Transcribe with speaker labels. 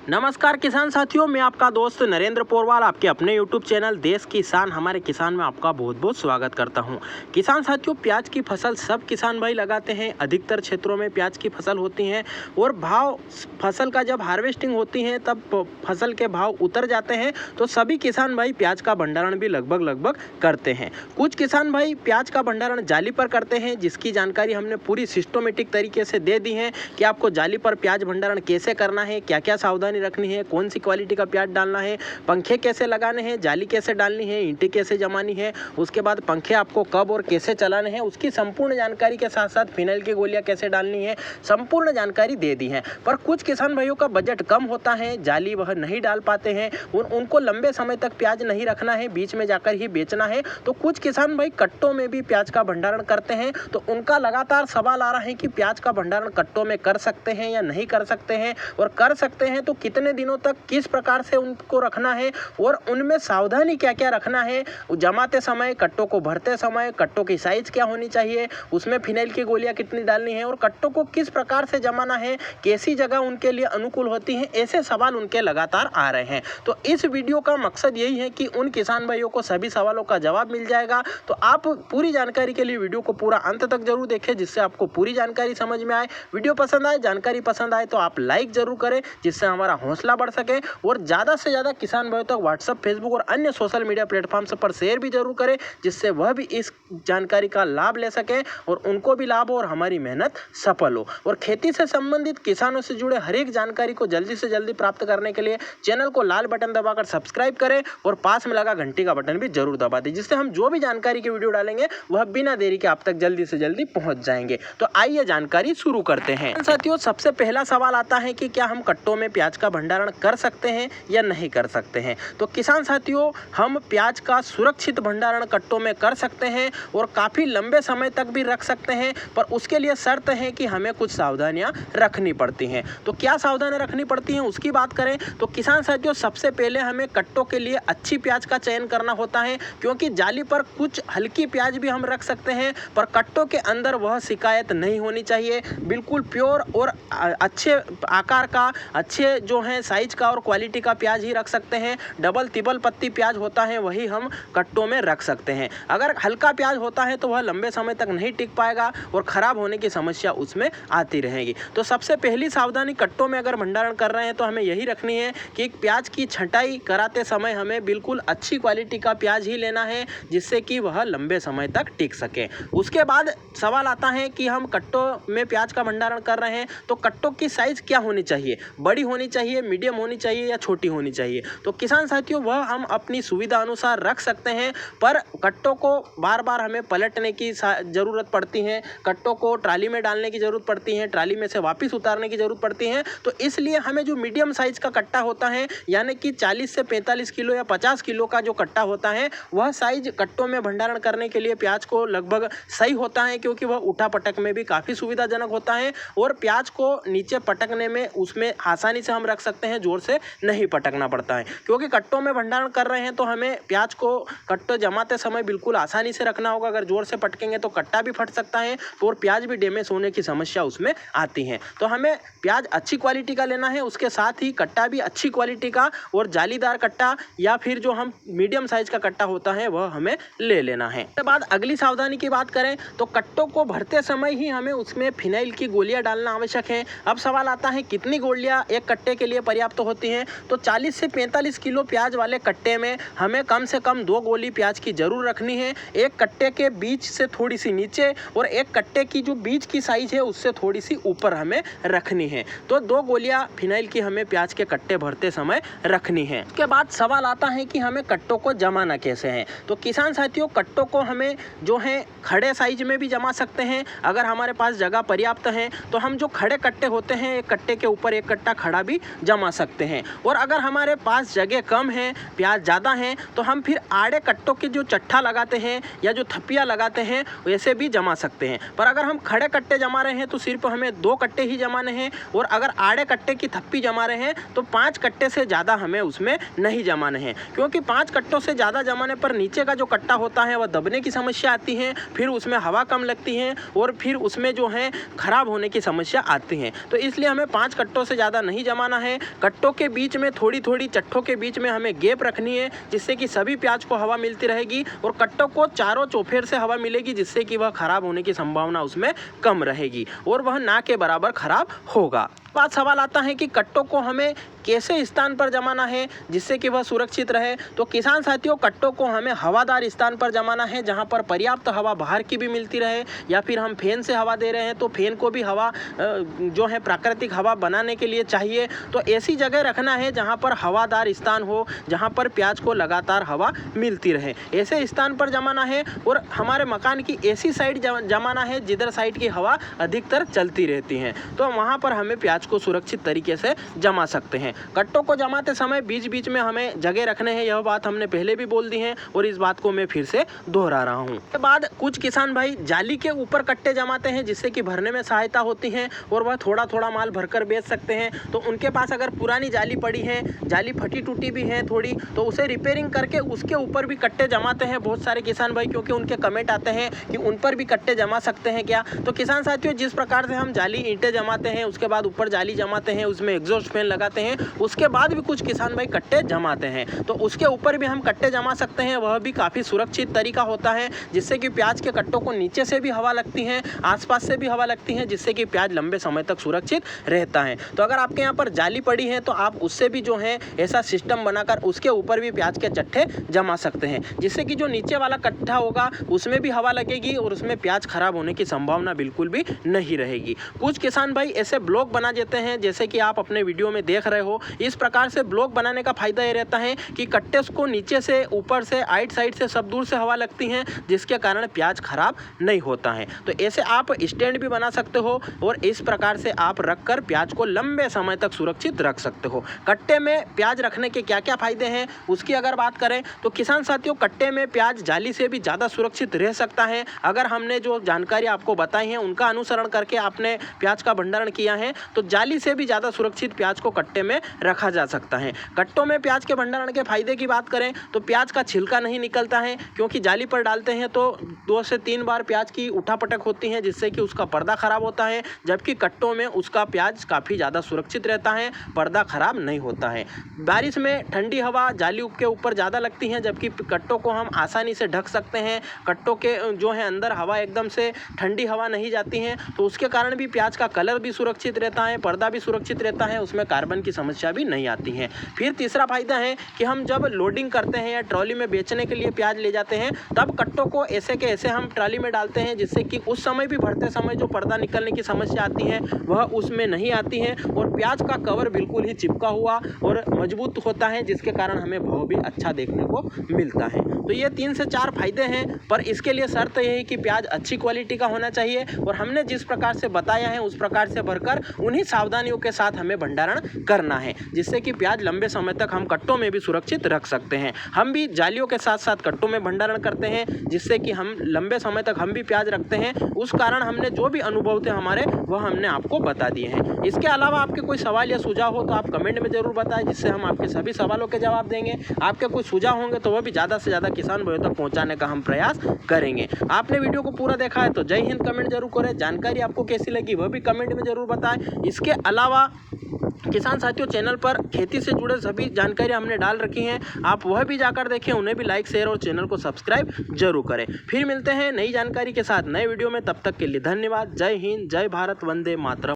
Speaker 1: नमस्कार किसान साथियों, मैं आपका दोस्त नरेंद्र पोरवाल आपके अपने यूट्यूब चैनल देश किसान हमारे किसान में आपका बहुत बहुत स्वागत करता हूं। किसान साथियों, प्याज की फसल सब किसान भाई लगाते हैं। अधिकतर क्षेत्रों में प्याज की फसल होती है और भाव फसल का जब हार्वेस्टिंग होती है तब फसल के भाव उतर जाते हैं, तो सभी किसान भाई प्याज का भंडारण भी लगभग करते हैं। कुछ किसान भाई प्याज का भंडारण जाली पर करते हैं, जिसकी जानकारी हमने पूरी सिस्टमेटिक तरीके से दे दी है कि आपको जाली पर प्याज भंडारण कैसे करना है, क्या क्या सावधानी रखनी है, कौन सी क्वालिटी का प्याज डालना है, पंखे कैसे लगाने हैं, जाली कैसे डालनी है, ईंटें कैसे जमानी है, उसके बाद पंखे आपको कब और कैसे चलाने हैं, उसकी संपूर्ण जानकारी के साथ साथ फिनाइल की गोलियां कैसे डालनी है, संपूर्ण जानकारी दे दी है। पर कुछ किसान भाइयों का बजट कम होता है, जाली वह नहीं डाल पाते हैं, उनको लंबे समय तक प्याज नहीं रखना है, बीच में जाकर ही बेचना है। तो कुछ किसान भाई कट्टों में भी प्याज का भंडारण करते हैं। तो उनका लगातार सवाल आ रहा है कि प्याज का भंडारण कट्टों में कर सकते हैं या नहीं कर सकते हैं, और कर सकते हैं तो कितने दिनों तक किस प्रकार से उनको रखना है, और उनमें सावधानी क्या क्या रखना है। जमाते समय, कट्टों को भरते समय, कट्टों की साइज क्या होनी चाहिए, उसमें फिनाइल की गोलियां कितनी डालनी है, और कट्टों को किस प्रकार से जमाना है, कैसी जगह उनके लिए अनुकूल होती है, ऐसे सवाल उनके लगातार आ रहे हैं। तो इस वीडियो का मकसद यही है कि उन किसान भाइयों को सभी सवालों का जवाब मिल जाएगा। तो आप पूरी जानकारी के लिए वीडियो को पूरा अंत तक जरूर देखें, जिससे आपको पूरी जानकारी समझ में आए। वीडियो पसंद आए, जानकारी पसंद आए तो आप लाइक जरूर करें, जिससे हमारा हौसला बढ़ सके, और ज़्यादा से ज़्यादा किसान भाइयों तक व्हाट्सएप, फेसबुक और अन्य सोशल मीडिया प्लेटफॉर्म्स पर शेयर भी जरूर करें, जिससे वह भी इस जानकारी का लाभ ले सकें और उनको भी लाभ हो और हमारी मेहनत सफल हो। और खेती से संबंधित किसानों से जुड़े हर एक जानकारी को जल्दी से जल्दी प्राप्त करने के लिए चैनल को लाल बटन दबाकर सब्सक्राइब करें और पास में लगा घंटी का बटन भी जरूर दबा दें, जिससे हम जो भी जानकारी की वीडियो डालेंगे वह बिना देरी के आप तक जल्दी से जल्दी पहुंच जाएंगे। तो आइए जानकारी शुरू करते हैं। साथियों, सबसे पहला सवाल आता है कि क्या हम कट्टों में प्याज का भंडारण कर सकते हैं या नहीं कर सकते हैं। तो किसान साथियों, हम प्याज का सुरक्षित भंडारण कट्टों में कर सकते हैं और काफी लंबे समय तक भी रख सकते हैं, पर उसके लिए शर्त है कि हमें कुछ सावधानियां रखनी पड़ती हैं। तो क्या सावधानियां रखनी पड़ती हैं उसकी बात करें तो किसान साथियों, सबसे पहले हमें कट्टों के लिए अच्छी प्याज का चयन करना होता है, क्योंकि जाली पर कुछ हल्की प्याज भी हम रख सकते हैं, पर कट्टों के अंदर वह शिकायत नहीं होनी चाहिए। बिल्कुल प्योर और अच्छे आकार का, अच्छे जो है साइज का और क्वालिटी का प्याज ही रख सकते हैं। डबल तिबल पत्ती प्याज होता है वही हम कट्टों में रख सकते हैं। अगर हल्का प्याज होता है तो वह लंबे समय तक नहीं टिक पाएगा और खराब होने की समस्या उसमें आती रहेगी। तो सबसे पहली सावधानी, कट्टों में अगर भंडारण कर रहे हैं तो हमें यही रखनी है कि प्याज की छंटाई कराते समय हमें बिल्कुल अच्छी क्वालिटी का प्याज ही लेना है, जिससे कि वह लंबे समय तक टिक सके। उसके बाद सवाल आता है कि हम कट्टों में प्याज का भंडारण कर रहे हैं तो कट्टों की साइज क्या होनी चाहिए, बड़ी होनी चाहिए, मीडियम होनी चाहिए या छोटी होनी चाहिए। तो किसान साथियों, वह हम अपनी सुविधा अनुसार रख सकते हैं, पर कट्टों को बार बार हमें पलटने की जरूरत पड़ती है, कट्टों को ट्राली में डालने की जरूरत पड़ती है, ट्राली में से वापस उतारने की जरूरत पड़ती है। तो इसलिए हमें जो मीडियम साइज का कट्टा होता है, यानी कि 40 से 45 किलो या 50 किलो का जो कट्टा होता है, वह साइज कट्टों में भंडारण करने के लिए प्याज को लगभग सही होता है, क्योंकि वह उठा पटक में भी काफी सुविधाजनक होता है और प्याज को नीचे पटकने में उसमें आसानी से हम रख सकते हैं, जोर से नहीं पटकना पड़ता है। क्योंकि कट्टों में भंडारण कर रहे हैं तो हमें प्याज को कट्टो जमाते समय बिल्कुल आसानी से रखना होगा। अगर जोर से पटकेंगे तो कट्टा भी फट सकता है और प्याज भी डैमेज होने की समस्या उसमें आती है। तो हमें प्याज अच्छी क्वालिटी का लेना है, उसके साथ ही कट्टा भी अच्छी क्वालिटी का और जालीदार कट्टा या फिर जो हम मीडियम साइज का कट्टा होता है वह हमें ले लेना है। उसके बाद अगली सावधानी की बात करें तो कट्टों को भरते समय ही हमें उसमें फिनाइल की गोलियां डालना आवश्यक है। अब सवाल आता है कितनी गोलियां एक कट्टे के लिए पर्याप्त होती हैं। तो 40 से 45 किलो प्याज वाले कट्टे में हमें कम से कम 2 गोली प्याज की जरूर रखनी है, एक कट्टे के बीच से थोड़ी सी नीचे और एक कट्टे की जो बीच की साइज है उससे थोड़ी सी ऊपर हमें रखनी है। तो 2 गोलियां फिनाइल की हमें प्याज के कट्टे भरते समय रखनी है। उसके बाद सवाल आता है कि हमें कट्टों को जमाना कैसे है। तो किसान साथियों, कट्टों को हमें जो है खड़े साइज में भी जमा सकते हैं, अगर हमारे पास जगह पर्याप्त है तो हम जो खड़े कट्टे होते हैं, एक कट्टे के ऊपर एक कट्टा खड़ा भी जमा सकते हैं। और अगर हमारे पास जगह कम है, प्याज ज़्यादा है, तो हम फिर आड़े कट्टों के जो चट्टा लगाते हैं या जो थप्पियाँ लगाते हैं वैसे भी जमा सकते हैं। पर अगर हम खड़े कट्टे जमा रहे हैं तो सिर्फ हमें 2 कट्टे ही जमाने हैं, और अगर आड़े कट्टे की थप्पी जमा रहे हैं तो 5 कट्टे से ज़्यादा हमें उसमें नहीं जमाने हैं, क्योंकि 5 कट्टों से ज़्यादा जमाने पर नीचे का जो कट्टा होता है वह दबने की समस्या आती है, फिर उसमें हवा कम लगती है और फिर उसमें जो है खराब होने की समस्या आती है। तो इसलिए हमें 5 कट्टों से ज़्यादा नहीं जमाना जमाना है। कट्टों के बीच में थोड़ी थोड़ी चट्टों के बीच में हमें गैप रखनी है, जिससे कि सभी प्याज को हवा मिलती रहेगी और कट्टों को चारों चौफेर से हवा मिलेगी, जिससे कि वह खराब होने की संभावना उसमें कम रहेगी और वह ना के बराबर खराब होगा। बात सवाल आता है कि कट्टों को हमें कैसे स्थान पर जमाना है जिससे कि वह सुरक्षित रहे। तो किसान साथियों, कट्टों को हमें हवादार स्थान पर जमाना है, जहां पर पर्याप्त हवा बाहर की भी मिलती रहे, या फिर हम फैन से हवा दे रहे हैं तो फैन को भी हवा जो है प्राकृतिक हवा बनाने के लिए चाहिए। तो ऐसी जगह रखना है जहां पर हवादार स्थान हो, जहां पर प्याज को लगातार हवा मिलती रहे, ऐसे स्थान पर जमाना है। और हमारे मकान की ऐसी साइड जमाना है जिधर साइड की हवा अधिकतर चलती रहती है, तो वहां पर हमें प्याज को सुरक्षित तरीके से जमा सकते हैं। कट्टों को जमाते समय बीच बीच में हमें जगह रखने हैं, यह बात हमने पहले भी बोल दी है और इस बात को मैं फिर से दोहरा रहा हूं। इसके बाद कुछ किसान भाई जाली के ऊपर कट्टे जमाते हैं, जिससे कि भरने में सहायता होती है और वह थोड़ा थोड़ा माल भरकर बेच सकते हैं। तो उनके पास अगर पुरानी जाली पड़ी है, जाली फटी टूटी भी है थोड़ी, तो उसे रिपेयरिंग करके उसके ऊपर भी कट्टे जमाते हैं बहुत सारे किसान भाई, क्योंकि उनके कमेंट आते हैं कि उन पर भी कट्टे जमा सकते हैं क्या। तो किसान साथियों, जिस प्रकार से हम जाली ईंटें जमाते हैं, उसके बाद ऊपर जाली जमाते हैं, उसमें एग्जॉस्ट फैन लगाते हैं, उसके बाद भी कुछ किसान भाई कट्टे जमाते हैं, तो उसके ऊपर भी हम कट्टे जमा सकते हैं। वह भी काफ़ी सुरक्षित तरीका होता है, जिससे कि प्याज के कट्टों को नीचे से भी हवा लगती है, आसपास से भी हवा लगती है, जिससे कि प्याज लंबे समय तक सुरक्षित रहता है। तो अगर आपके यहाँ पर जाली पड़ी है तो आप उससे भी जो है ऐसा सिस्टम बनाकर उसके ऊपर भी प्याज के चट्टे जमा सकते हैं, जिससे कि जो नीचे वाला कट्टा होगा उसमें भी हवा लगेगी और उसमें प्याज खराब होने की संभावना बिल्कुल भी नहीं रहेगी। कुछ किसान भाई ऐसे ब्लॉक बना देते हैं, जैसे कि आप अपने वीडियो में देख रहे हो। इस प्रकार से ब्लॉक बनाने का फायदा ये रहता है कि कट्टे को नीचे से, ऊपर से, आइट साइड से सब दूर से हवा लगती है, जिसके कारण प्याज खराब नहीं होता है। तो ऐसे आप स्टैंड भी बना सकते हो और इस प्रकार से आप रखकर प्याज को लंबे समय तक सुरक्षित रख सकते हो। कट्टे में प्याज रखने के क्या क्या फायदे हैं उसकी अगर बात करें तो किसान साथियों, कट्टे में प्याज जाली से भी ज़्यादा सुरक्षित रह सकता है। अगर हमने जो जानकारी आपको बताई है उनका अनुसरण करके आपने प्याज का भंडारण किया है तो जाली से भी ज़्यादा सुरक्षित प्याज को कट्टे में रखा जा सकता है। कट्टों में प्याज के भंडारण के फायदे की बात करें तो प्याज का छिलका नहीं निकलता है, क्योंकि जाली पर डालते हैं तो 2 से 3 बार प्याज की उठापटक होती है, जिससे कि उसका पर्दा खराब होता है, जबकि कट्टों में उसका प्याज काफ़ी ज़्यादा सुरक्षित रहता है, पर्दा खराब नहीं होता है। बारिश में ठंडी हवा जाली के ऊपर ज़्यादा लगती है, जबकि कट्टों को हम आसानी से ढक सकते हैं। कट्टों के जो है अंदर हवा एकदम से ठंडी हवा नहीं जाती है, तो उसके कारण भी प्याज का कलर भी सुरक्षित रहता है, पर्दा भी सुरक्षित रहता है, उसमें कार्बन की समस्या भी नहीं आती है। फिर तीसरा फायदा है कि हम जब लोडिंग करते हैं या ट्रॉली में बेचने के लिए प्याज ले जाते हैं, तब कट्टों को ऐसे के ऐसे हम ट्रॉली में डालते हैं, जिससे कि उस समय भी भरते समय जो पर्दा निकलने की समस्या आती है वह उसमें नहीं आती है और प्याज का कवर बिल्कुल ही चिपका हुआ और मजबूत होता है, जिसके कारण हमें भाव भी अच्छा देखने को मिलता है। तो ये 3 से 4 फायदे हैं, पर इसके लिए शर्त यह है कि प्याज अच्छी क्वालिटी का होना चाहिए और हमने जिस प्रकार से बताया है उस प्रकार से भरकर उन्हीं सावधानियों के साथ हमें भंडारण करना है, जिससे कि प्याज लंबे समय तक हम कट्टों में भी सुरक्षित रख सकते हैं। हम भी जालियों के साथ साथ कट्टों में भंडारण करते हैं, जिससे कि हम लंबे समय तक हम भी प्याज रखते हैं। उस कारण हमने जो भी अनुभव थे हमारे वह हमने आपको बता दिए हैं। इसके अलावा आपके कोई सवाल या सुझाव हो तो आप कमेंट में जरूर बताएं, जिससे हम आपके सभी सवालों के जवाब देंगे। आपके कोई सुझाव होंगे तो वह भी ज़्यादा से ज़्यादा किसान भाइयों तक पहुँचाने का हम प्रयास करेंगे। आपने वीडियो को पूरा देखा है तो जय हिंद कमेंट जरूर करें। जानकारी आपको कैसी लगी वह भी कमेंट में जरूर बताएं। इसके अलावा किसान साथियों, चैनल पर खेती से जुड़े सभी जानकारी हमने डाल रखी हैं, आप वह भी जाकर देखें, उन्हें भी लाइक, शेयर और चैनल को सब्सक्राइब जरूर करें। फिर मिलते हैं नई जानकारी के साथ नए वीडियो में, तब तक के लिए धन्यवाद। जय हिंद, जय भारत, वंदे मातरम।